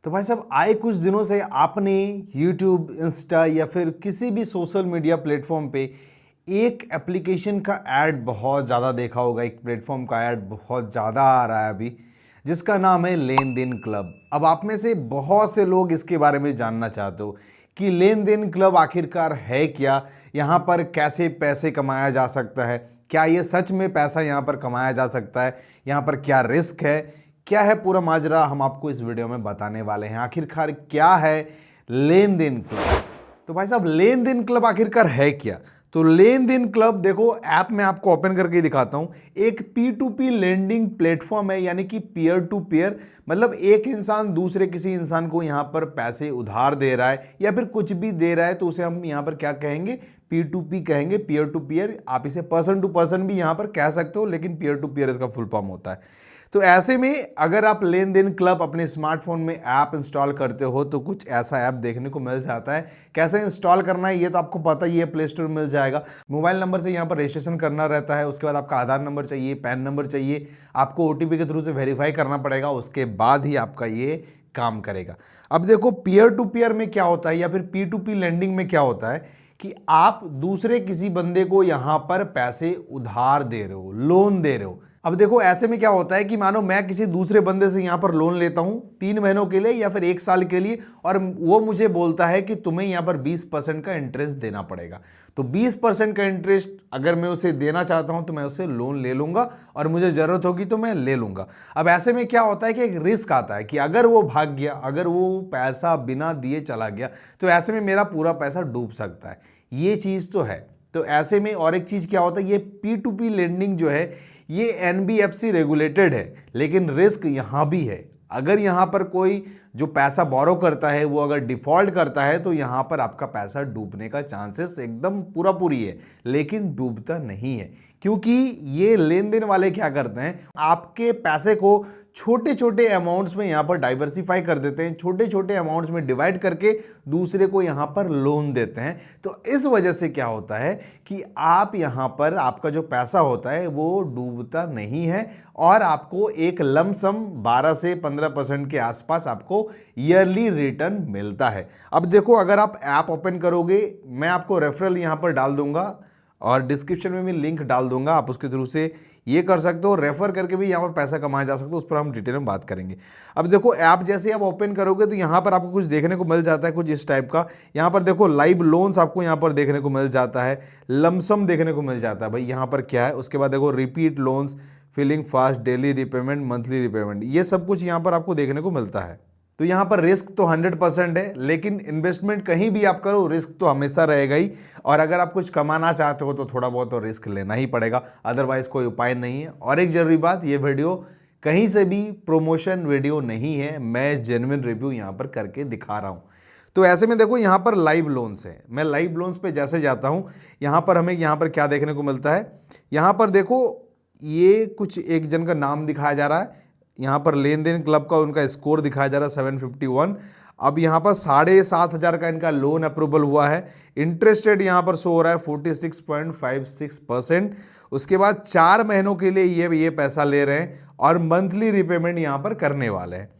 तो भाई साहब आए कुछ दिनों से आपने YouTube, इंस्टा या फिर किसी भी सोशल मीडिया प्लेटफॉर्म पे एक एप्लीकेशन का ऐड बहुत ज़्यादा देखा होगा। एक प्लेटफॉर्म का ऐड बहुत ज़्यादा आ रहा है अभी, जिसका नाम है लेन देन क्लब। अब आप में से बहुत से लोग इसके बारे में जानना चाहते हो कि लेन देन क्लब आखिरकार है क्या, यहाँ पर कैसे पैसे कमाया जा सकता है, क्या ये सच में पैसा यहाँ पर कमाया जा सकता है, यहाँ पर क्या रिस्क है, क्या है पूरा माजरा, हम आपको इस वीडियो में बताने वाले हैं। आखिरकार क्या है लेन देन क्लब। तो भाई साहब लेन देन क्लब आखिरकार है क्या? तो लेन देन क्लब देखो, ऐप में आपको ओपन करके दिखाता हूं। एक P2P लेंडिंग प्लेटफॉर्म है, यानी कि पीयर टू पीयर, मतलब एक इंसान दूसरे किसी इंसान को यहां पर पैसे उधार दे रहा है या फिर कुछ भी दे रहा है, तो उसे हम यहां पर क्या कहेंगे? P2P कहेंगे, पीयर टू पीयर। आप इसे पर्सन टू पर्सन भी यहां पर कह सकते हो, लेकिन पीयर टू पीयर इसका फुल फॉर्म होता है। तो ऐसे में अगर आप लेन देन क्लब अपने स्मार्टफोन में ऐप इंस्टॉल करते हो तो कुछ ऐसा ऐप देखने को मिल जाता है। कैसे इंस्टॉल करना है ये तो आपको पता ही है, प्ले स्टोर में मिल जाएगा। मोबाइल नंबर से यहाँ पर रजिस्ट्रेशन करना रहता है, उसके बाद आपका आधार नंबर चाहिए, पैन नंबर चाहिए, आपको ओटीपी के थ्रू से वेरीफाई करना पड़ेगा, उसके बाद ही आपका ये काम करेगा। अब देखो पीयर टू पीयर में क्या होता है या फिर P2P लेंडिंग में क्या होता है कि आप दूसरे किसी बंदे को यहां पर पैसे उधार दे रहे हो, लोन दे रहे हो। अब देखो ऐसे में क्या होता है कि मानो मैं किसी दूसरे बंदे से यहां पर लोन लेता हूं 3 महीनों के लिए या फिर 1 साल के लिए, और वो मुझे बोलता है कि तुम्हें यहां पर 20% का इंटरेस्ट देना पड़ेगा। तो 20% का इंटरेस्ट अगर मैं उसे देना चाहता हूं तो मैं उससे लोन ले लूंगा, और मुझे जरूरत होगी तो मैं ले लूंगा। अब ऐसे में क्या होता है कि एक रिस्क आता है कि अगर वो भाग गया, अगर वो पैसा बिना दिए चला गया, तो ऐसे में मेरा पूरा पैसा डूब सकता है। ये चीज तो है। तो ऐसे में और एक चीज क्या होता है, ये P2P लेंडिंग जो है ये NBFC रेगुलेटेड है, लेकिन रिस्क यहां भी है। अगर यहां पर कोई जो पैसा बोरो करता है वो अगर डिफॉल्ट करता है तो यहां पर आपका पैसा डूबने का चांसेस एकदम पूरा पूरी है, लेकिन डूबता नहीं है। क्योंकि ये लेन देन वाले क्या करते हैं, आपके पैसे को छोटे छोटे अमाउंट्स में यहां पर डाइवर्सिफाई कर देते हैं, छोटे छोटे अमाउंट्स में डिवाइड करके दूसरे को यहां पर लोन देते हैं। तो इस वजह से क्या होता है कि आप यहां पर आपका जो पैसा होता है वो डूबता नहीं है, और आपको एक लमसम 12 से 15% के आसपास आपको ईयरली रिटर्न मिलता है। अब देखो अगर आप ऐप ओपन करोगे, मैं आपको रेफरल यहां पर डाल दूंगा और डिस्क्रिप्शन में भी लिंक डाल दूंगा, आप उसके थ्रू से ये कर सकते हो, रेफर करके भी यहाँ पर पैसा कमाया जा सकता है। उस पर हम डिटेल में बात करेंगे। अब देखो ऐप जैसे आप ओपन करोगे तो यहाँ पर आपको कुछ देखने को मिल जाता है, कुछ इस टाइप का। यहाँ पर देखो लाइव लोन्स आपको यहाँ पर देखने को मिल जाता है, लमसम देखने को मिल जाता है। भाई यहाँ पर क्या है, उसके बाद देखो repeat loans, filling fast, daily repayment, monthly repayment, ये सब कुछ यहाँ पर आपको देखने को मिलता है। तो यहाँ पर रिस्क तो 100% है, लेकिन इन्वेस्टमेंट कहीं भी आप करो रिस्क तो हमेशा रहेगा ही। और अगर आप कुछ कमाना चाहते हो तो थोड़ा बहुत तो रिस्क लेना ही पड़ेगा, अदरवाइज कोई उपाय नहीं है। और एक जरूरी बात, ये वीडियो कहीं से भी प्रमोशन वीडियो नहीं है, मैं जेन्युइन रिव्यू यहाँ पर करके दिखा रहा हूँ। तो ऐसे में देखो यहाँ पर लाइव लोन्स है, मैं लाइव लोन्स पे जैसे जाता हूँ, यहाँ पर हमें यहाँ पर क्या देखने को मिलता है, यहाँ पर देखो ये कुछ एक जन का नाम दिखाया जा रहा है, यहाँ पर लेन देन क्लब का उनका स्कोर दिखाया जा रहा है 751। अब यहाँ पर 7,500 का इनका लोन अप्रूवल हुआ है। इंटरेस्ट रेट यहाँ पर शो हो रहा है 46.56%। उसके बाद 4 महीनों के लिए ये पैसा ले रहे हैं और मंथली रिपेमेंट यहाँ पर करने वाले हैं।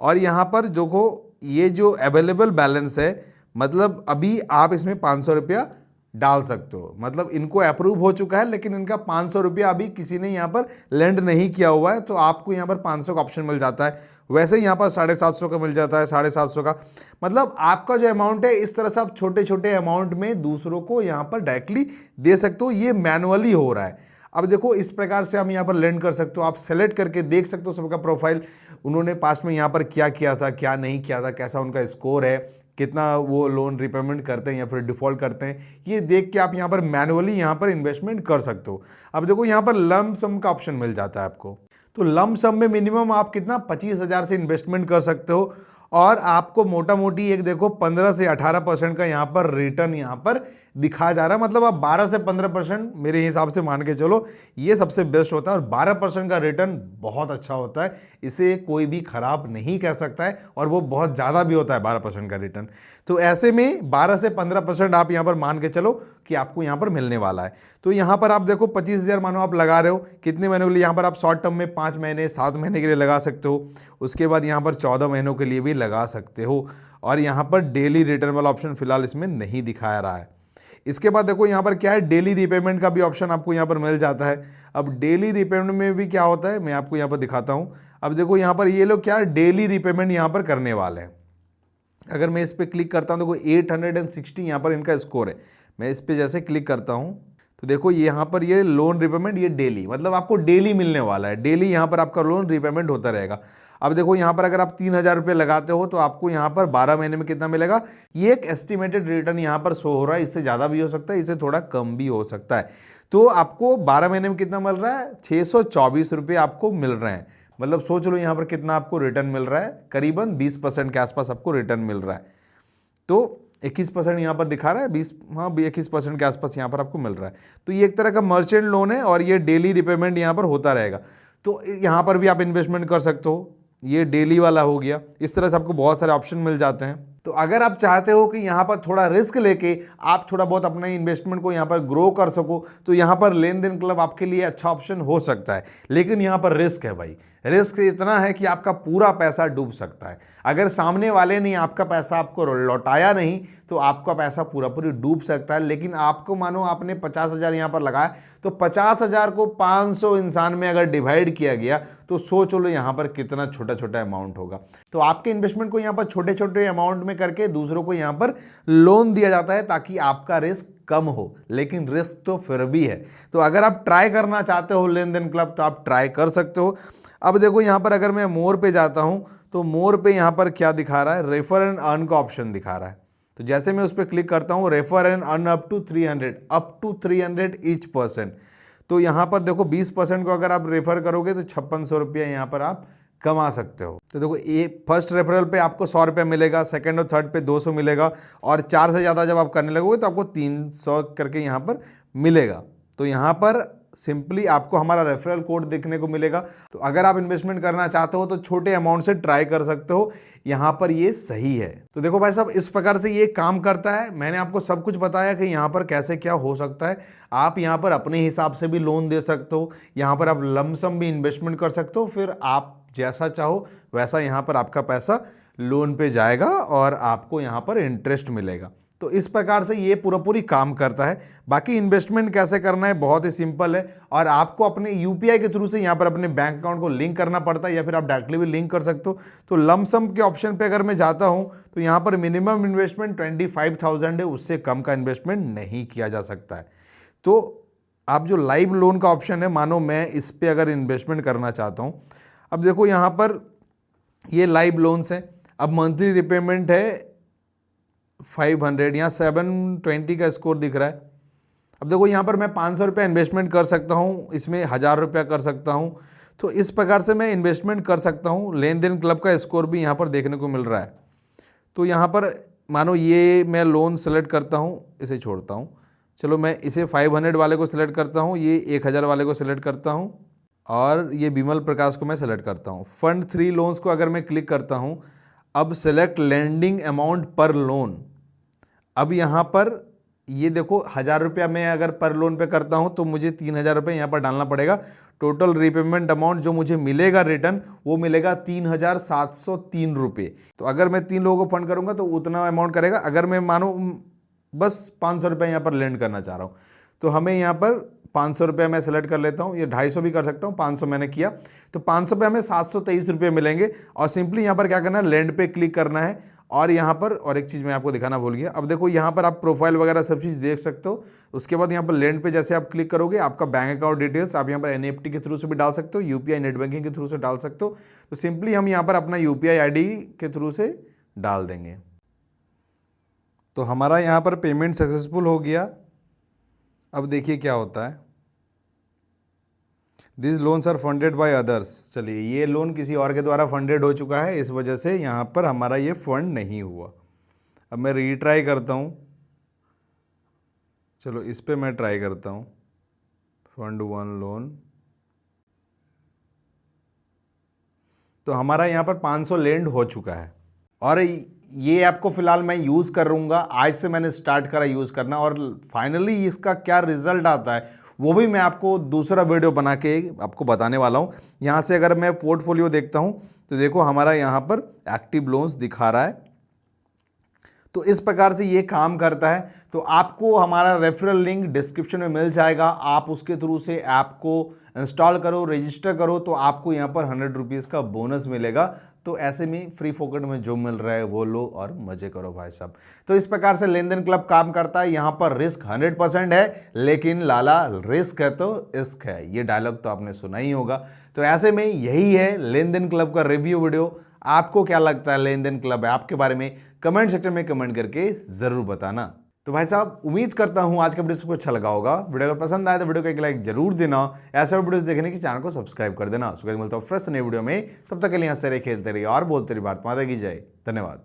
और यहाँ पर देखो ये जो अवेलेबल बैलेंस है, मतलब अभी आप इसमें 500 रुपया डाल सकते हो, मतलब इनको अप्रूव हो चुका है, लेकिन इनका 500 रुपया अभी किसी ने यहाँ पर लेंड नहीं किया हुआ है, तो आपको यहाँ पर 500 का ऑप्शन मिल जाता है। वैसे यहाँ पर 750 का मिल जाता है, 750 का, मतलब आपका जो अमाउंट है इस तरह से आप छोटे छोटे अमाउंट में दूसरों को यहाँ पर डायरेक्टली दे सकते हो। ये मैनुअली हो रहा है। अब देखो इस प्रकार से हम यहाँ पर लेंड कर सकते हो, आप सेलेक्ट करके देख सकते हो सबका प्रोफाइल, उन्होंने पास्ट में यहाँ पर क्या किया था, क्या नहीं किया था, कैसा उनका स्कोर है, कितना वो लोन रिपेमेंट करते हैं या फिर डिफॉल्ट करते हैं, ये देख के आप यहाँ पर मैनुअली यहाँ पर इन्वेस्टमेंट कर सकते हो। अब देखो यहाँ पर लम सम का ऑप्शन मिल जाता है आपको। तो लम सम में मिनिमम आप कितना 25,000 से इन्वेस्टमेंट कर सकते हो, और आपको मोटा मोटी एक देखो 15 से 18% का यहाँ पर रिटर्न यहाँ पर दिखाया जा रहा है। मतलब आप 12 से 15% मेरे हिसाब से मान के चलो, ये सबसे बेस्ट होता है। और 12% का रिटर्न बहुत अच्छा होता है, इसे कोई भी खराब नहीं कह सकता है, और वो बहुत ज़्यादा भी होता है 12% का रिटर्न। तो ऐसे में 12 से 15% आप यहाँ पर मान के चलो कि आपको यहाँ पर मिलने वाला है। तो यहाँ पर आप देखो 25,000 मानो आप लगा रहे हो, कितने महीनों के लिए, यहाँ पर आप शॉर्ट टर्म में 5 महीने 7 महीने के लिए लगा सकते हो। उसके बाद यहाँ पर 14 महीनों के लिए भी लगा सकते हो। और यहाँ पर डेली रिटर्न वाला ऑप्शन फिलहाल इसमें नहीं दिखाया रहा है। इसके बाद देखो यहाँ पर क्या है, डेली रिपेमेंट का भी ऑप्शन आपको यहाँ पर मिल जाता है। अब डेली रिपेमेंट में भी क्या होता है मैं आपको यहाँ पर दिखाता हूँ। अब देखो यहाँ पर ये लोग क्या डेली रिपेमेंट यहाँ पर करने वाले हैं। अगर मैं इस पर क्लिक करता हूँ, देखो 860 यहाँ पर इनका स्कोर है। मैं इस पर जैसे क्लिक करता हूँ तो देखो यहाँ पर ये लोन रिपेमेंट ये डेली, मतलब आपको डेली मिलने वाला है। डेली यहाँ पर आपका लोन रिपेमेंट होता रहेगा। अब देखो यहाँ पर अगर आप 3,000 रुपये लगाते हो तो आपको यहाँ पर 12 महीने में कितना मिलेगा, ये एक एस्टिमेटेड रिटर्न यहाँ पर शो हो रहा है। इससे ज़्यादा भी हो सकता है, इससे थोड़ा कम भी हो सकता है। तो आपको 12 महीने में कितना मिल रहा है, 624 रुपये आपको मिल रहे हैं। मतलब सोच लो यहाँ पर कितना आपको रिटर्न मिल रहा है, करीबन 20% के आसपास आपको रिटर्न मिल रहा है। तो 21% यहाँ पर दिखा रहा है, 21% के आसपास यहाँ पर आपको मिल रहा है। तो ये एक तरह का मर्चेंट लोन है और ये डेली रिपेमेंट यहाँ पर होता रहेगा। तो यहाँ पर भी आप इन्वेस्टमेंट कर सकते हो, ये डेली वाला हो गया। इस तरह से आपको बहुत सारे ऑप्शन मिल जाते हैं। तो अगर आप चाहते हो कि यहाँ पर थोड़ा रिस्क लेके आप थोड़ा बहुत अपने इन्वेस्टमेंट को यहाँ पर ग्रो कर सको, तो यहाँ पर लेन देन क्लब आपके लिए अच्छा ऑप्शन हो सकता है। लेकिन यहाँ पर रिस्क है भाई, रिस्क इतना है कि आपका पूरा पैसा डूब सकता है। अगर सामने वाले ने आपका पैसा आपको लौटाया नहीं तो आपका पैसा पूरा पूरी डूब सकता है। लेकिन आपको मानो आपने 50,000 यहाँ पर लगाया, तो 50,000 को 500 इंसान में अगर डिवाइड किया गया तो सोच लो यहाँ पर कितना छोटा छोटा अमाउंट होगा। तो आपके इन्वेस्टमेंट को यहाँ पर छोटे छोटे अमाउंट में करके दूसरों को यहाँ पर लोन दिया जाता है ताकि आपका रिस्क कम हो, लेकिन रिस्क तो फिर भी है। तो अगर आप ट्राई करना चाहते हो लेन देन क्लब तो आप ट्राई कर सकते हो। अब देखो यहाँ पर अगर मैं मोर पे जाता हूँ तो मोर पे यहाँ पर क्या दिखा रहा है, रेफर एंड अर्न का ऑप्शन दिखा रहा है। तो जैसे मैं उस पर क्लिक करता हूँ, refer and earn up to 300 each person. तो यहाँ पर देखो 20% को अगर आप रेफर करोगे तो 5600 रुपया यहाँ पर आप कमा सकते हो। तो देखो ये फर्स्ट रेफरल पे आपको 100 रुपया मिलेगा, सेकंड और थर्ड पे 200 मिलेगा, और 4 से ज़्यादा जब आप करने लगोगे तो आपको 300 करके यहाँ पर मिलेगा। तो यहाँ पर सिंपली आपको हमारा रेफरल कोड देखने को मिलेगा। तो अगर आप इन्वेस्टमेंट करना चाहते हो तो छोटे अमाउंट से ट्राई कर सकते हो, यहाँ पर ये सही है। तो देखो भाई साहब, इस प्रकार से ये काम करता है। मैंने आपको सब कुछ बताया कि यहाँ पर कैसे क्या हो सकता है। आप यहाँ पर अपने हिसाब से भी लोन दे सकते हो, यहाँ पर आप लमसम भी इन्वेस्टमेंट कर सकते हो, फिर आप जैसा चाहो वैसा यहाँ पर आपका पैसा लोन पे जाएगा और आपको यहाँ पर इंटरेस्ट मिलेगा। तो इस प्रकार से ये पूरी काम करता है। बाकी इन्वेस्टमेंट कैसे करना है बहुत ही सिंपल है, और आपको अपने यूपीआई के थ्रू से यहाँ पर अपने बैंक अकाउंट को लिंक करना पड़ता है, या फिर आप डायरेक्टली भी लिंक कर सकते हो। तो लमसम के ऑप्शन पे अगर मैं जाता हूँ तो यहाँ पर मिनिमम इन्वेस्टमेंट 25,000 है, उससे कम का इन्वेस्टमेंट नहीं किया जा सकता है। तो आप जो लाइव लोन का ऑप्शन है, मानो मैं इस पर अगर इन्वेस्टमेंट करना चाहता हूँ, अब देखो यहाँ पर ये लाइव लोन्स हैं। अब मंथली रिपेमेंट है 500, यहाँ 720 का स्कोर दिख रहा है। अब देखो यहाँ पर मैं 500 रुपया इन्वेस्टमेंट कर सकता हूँ, इसमें 1000 रुपया कर सकता हूँ। तो इस प्रकार से मैं इन्वेस्टमेंट कर सकता हूँ। लेन देन क्लब का स्कोर भी यहाँ पर देखने को मिल रहा है। तो यहाँ पर मानो ये मैं लोन सेलेक्ट करता हूँ, इसे छोड़ता हूँ, चलो मैं इसे 500 वाले को सिलेक्ट करता हूँ, ये 1000 वाले को सिलेक्ट करता हूँ, और ये बिमल प्रकाश को मैं सेलेक्ट करता हूँ। फंड 3 लोन्स को अगर मैं क्लिक करता हूँ, अब सेलेक्ट लेंडिंग अमाउंट पर लोन। अब यहाँ पर ये देखो 1000 रुपया मैं अगर पर लोन पे करता हूँ तो मुझे 3000 रुपये यहाँ पर डालना पड़ेगा। टोटल रिपेमेंट अमाउंट जो मुझे मिलेगा रिटर्न, वो मिलेगा 3703 रुपये। तो अगर मैं 3 लोगों को फंड करूँगा तो उतना अमाउंट करेगा। अगर मैं मानो बस 500 रुपये यहाँ पर लेंड करना चाह रहा हूँ तो हमें यहाँ पर 500 रुपये मैं सेलेक्ट कर लेता हूँ, ये 250 भी कर सकता हूँ, 500 मैंने किया। तो 500 पे हमें 723 रुपये मिलेंगे। और सिंपली यहाँ पर क्या करना है, लैंड पे क्लिक करना है। और यहाँ पर और एक चीज़ मैं आपको दिखाना भूल गया, अब देखो यहाँ पर आप प्रोफाइल वगैरह सब चीज़ देख सकते हो। उसके बाद यहाँ पर लैंड पे जैसे आप क्लिक करोगे, आपका बैंक अकाउंट डिटेल्स आप यहाँ पर एनईएफटी के थ्रू से भी डाल सकते हो, यूपीआई नेट बैंकिंग के थ्रू से डाल सकते हो। तो सिंपली हम यहाँ पर अपना यूपीआई आईडी के थ्रू से डाल देंगे। तो हमारा यहाँ पर पेमेंट सक्सेसफुल हो गया। अब देखिए क्या होता है, this loans are funded by others. चलिए, ये लोन किसी और के द्वारा फंडेड हो चुका है, इस वजह से यहाँ पर हमारा ये फंड नहीं हुआ। अब मैं रीट्राई करता हूँ, चलो इस पे मैं ट्राई करता हूँ, फंड 1 लोन। तो हमारा यहाँ पर 500 लैंड हो चुका है। और ये ऐप को फिलहाल मैं यूज़ कर लूँगा, आज से मैंने स्टार्ट करा यूज़ करना, और फाइनली इसका क्या रिजल्ट आता है वो भी मैं आपको दूसरा वीडियो बना के आपको बताने वाला हूँ। यहाँ से अगर मैं पोर्टफोलियो देखता हूँ तो देखो हमारा यहाँ पर एक्टिव लोन्स दिखा रहा है। तो इस प्रकार से ये काम करता है। तो आपको हमारा रेफरल लिंक डिस्क्रिप्शन में मिल जाएगा, आप उसके थ्रू से ऐप को इंस्टॉल करो, रजिस्टर करो, तो आपको यहाँ पर 100 रुपीज़ का बोनस मिलेगा। तो ऐसे में फ्री फोकट में जो मिल रहा है वो लो और मजे करो भाई साहब। तो इस प्रकार से लेन देन क्लब काम करता है। यहाँ पर रिस्क 100% है, लेकिन लाला रिस्क है तो इश्क है, ये डायलॉग तो आपने सुना ही होगा। तो ऐसे में यही है लेन देन क्लब का रिव्यू वीडियो। आपको क्या लगता है लेन देन क्लब है आपके बारे में, कमेंट सेक्शन में कमेंट करके जरूर बताना। तो भाई साहब उम्मीद करता हूं आज का वीडियो सबको अच्छा लगा होगा। वीडियो अगर पसंद आए तो वीडियो को एक लाइक जरूर देना, ऐसे वीडियोस देखने के चैनल को सब्सक्राइब कर देना। सो मिलता हूं फ्रेश नई वीडियो में, तब तक के लिए हंसते रहिए, खेलते रहिए और बोलते रहिए, भारत माता की जय। धन्यवाद।